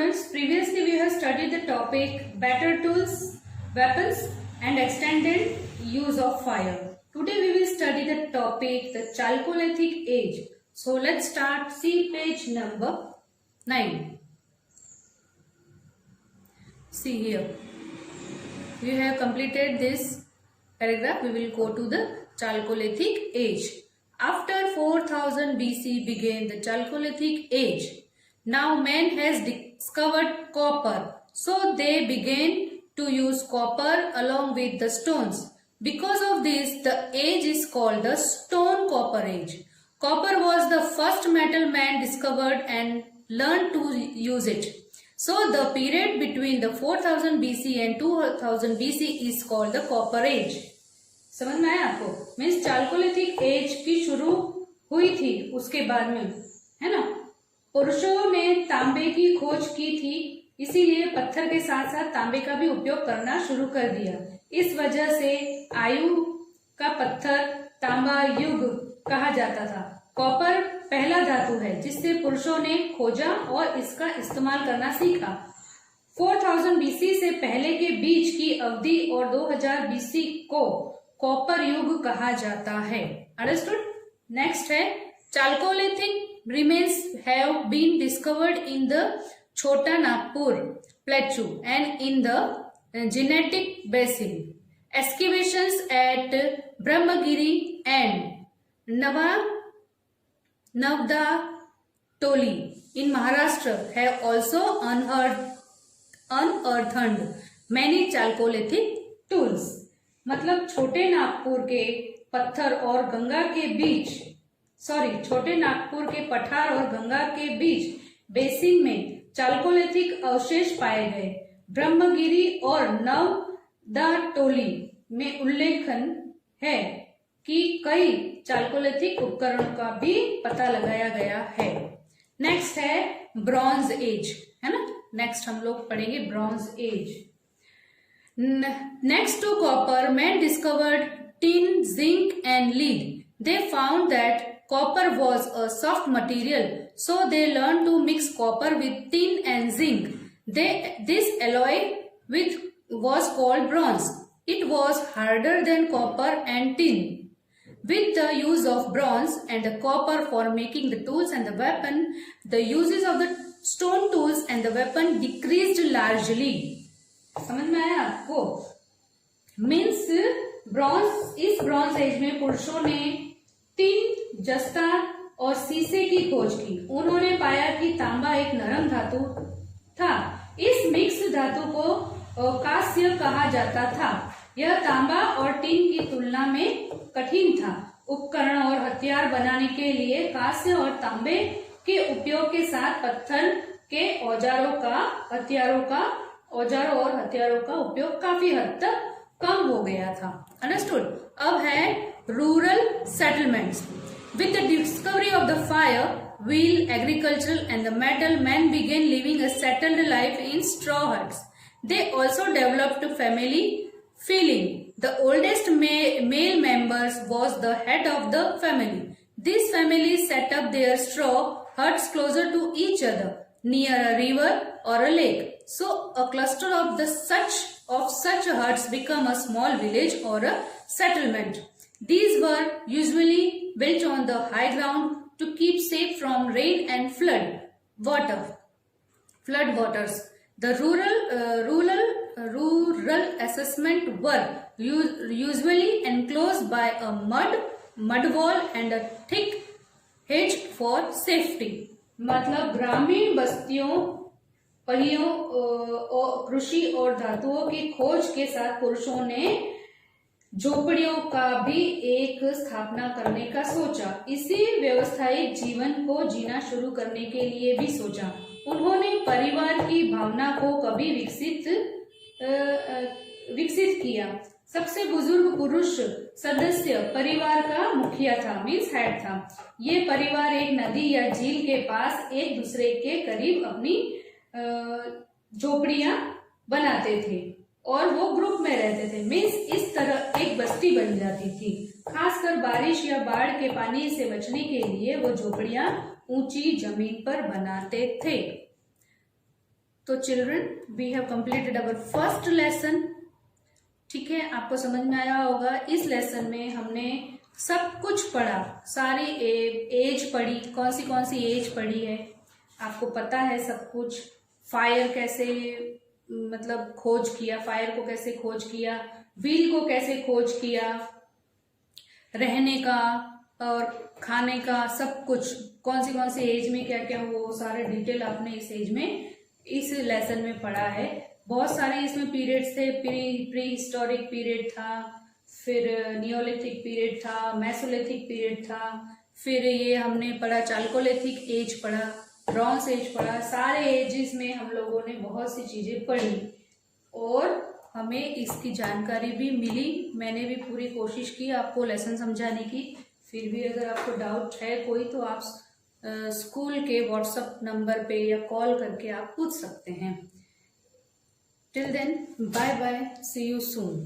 students, previously we have studied the topic better tools, weapons and extended use of fire. Today we will study the topic the Chalcolithic age. So let's start. See page number 9. See here. We have completed this paragraph. We will go to the Chalcolithic age. After 4000 BC began the Chalcolithic age. Now man has discovered copper, so they began to use copper along with the stones. Because of this, the age is called the Stone Copper Age. Copper was the first metal man discovered and learned to use it. So the period between the 4000 BC and 2000 BC is called the Copper Age. समझ में आया आपको? Means chalcolithic as की शुरू हुई थी उसके बाद में, है ना? पुरुषों ने तांबे की खोज की थी, इसीलिए पत्थर के साथ साथ तांबे का भी उपयोग करना शुरू कर दिया. इस वजह से आयु का पत्थर तांबा युग कहा जाता था. कॉपर पहला धातु है जिससे पुरुषों ने खोजा और इसका इस्तेमाल करना सीखा. 4000 बीसी से पहले के बीच की अवधि और 2000 बीसी को कॉपर युग कहा जाता है. अंडरस्टूड? नेक्स्ट है chalcolithic remains have been discovered in the Chota Nagpur plateau and in the Genetic Basin. Excavations at Brahmagiri and Navda Toli in Maharashtra have also unearthed many Chalcolithic tools. मतलब छोटे नागपुर के पत्थर और गंगा के बीच छोटे नागपुर के पठार और गंगा के बीच बेसिन में चाल्कोलिथिक अवशेष पाए गए. ब्रह्मगिरी और नवदाटोली में उल्लेखन है कि कई चाल्कोलिथिक उपकरणों का भी पता लगाया गया है. नेक्स्ट है ब्रॉन्ज एज, है ना? नेक्स्ट हम लोग पढ़ेंगे bronze age. Next to copper man discovered tin, zinc and lead. They found that copper was a soft material, so they learned to mix copper with tin and zinc. This alloy was called bronze. It was harder than copper and tin. With the use of bronze and the copper for making the tools and the weapon, the uses of the stone tools and the weapon decreased largely. समझ में आया आपको? Means इस bronze age में पुरुषों ने tin, जस्ता और शीशे की खोज की. उन्होंने पाया कि तांबा एक नरम धातु था. इस मिक्स धातु को कांस्य कहा जाता था. यह तांबा और टिन की तुलना में कठिन था. उपकरण और हथियार बनाने के लिए कांस्य और तांबे के उपयोग के साथ पत्थर के औजारों और हथियारों का उपयोग काफी हद तक कम हो गया था. अंडरस्टूड? अब है rural settlements. With the discovery of the fire, wheel, agriculture and the metal, men began living a settled life in straw huts. They also developed family feeling. The oldest male members was the head of the family. These families set up their straw huts closer to each other, near a river or a lake. So a cluster of such huts become a small village or a settlement. These were usually built on the high ground to keep safe from rain and flood waters. The rural assessment were usually enclosed by a mud wall and a thick hedge for safety. मतलब ग्रामीण बस्तियों और कृषि और धातुओं की खोज के साथ पुरुषों ने झोपड़ियों का भी एक स्थापना करने का सोचा. इसी व्यवसायिक जीवन को जीना शुरू करने के लिए भी सोचा. उन्होंने परिवार की भावना को कभी विकसित किया. सबसे बुजुर्ग पुरुष सदस्य परिवार का मुखिया था, मीन्स हेड था. ये परिवार एक नदी या झील के पास एक दूसरे के करीब अपनी झोपड़ियां बनाते थे और वो ग्रुप में रहते थे. मीन्स इस तरह एक बस्ती बन जाती थी. खासकर बारिश या बाढ़ के पानी से बचने के लिए वो झोपड़ियां ऊंची जमीन पर बनाते थे. तो children, we have completed our first lesson. ठीक है, आपको समझ में आया होगा। इस लेसन में हमने सब कुछ पढ़ा, सारी एज पढ़ी, कौन सी एज पढ़ी है आपको पता है सब कुछ। फायर कैसे मतलब खोज किया, फायर को कैसे खोज किया, व्हील को कैसे खोज किया, रहने का और खाने का सब कुछ, कौन सी एज में क्या क्या, वो सारे डिटेल आपने इस एज में, इस लेसन में पढ़ा है। बहुत सारे इसमें पीरियड्स थे, प्री हिस्टोरिक पीरियड था, फिर नियोलिथिक पीरियड था, मेसोलिथिक पीरियड था, फिर ये हमने पढ़ा चाल्कोलिथिक एज पढ़ा, ब्रॉन्ज एज पढ़ा। सारे एजेस में हम लोगों ने बहुत सी चीजें पढ़ी और हमें इसकी जानकारी भी मिली। मैंने भी पूरी कोशिश की आपको लेसन समझाने की। फिर भी अगर आपको डाउट है कोई, तो आप स्कूल के व्हाट्सएप नंबर पे या कॉल करके आप पूछ सकते हैं। Till then, bye bye, see you soon.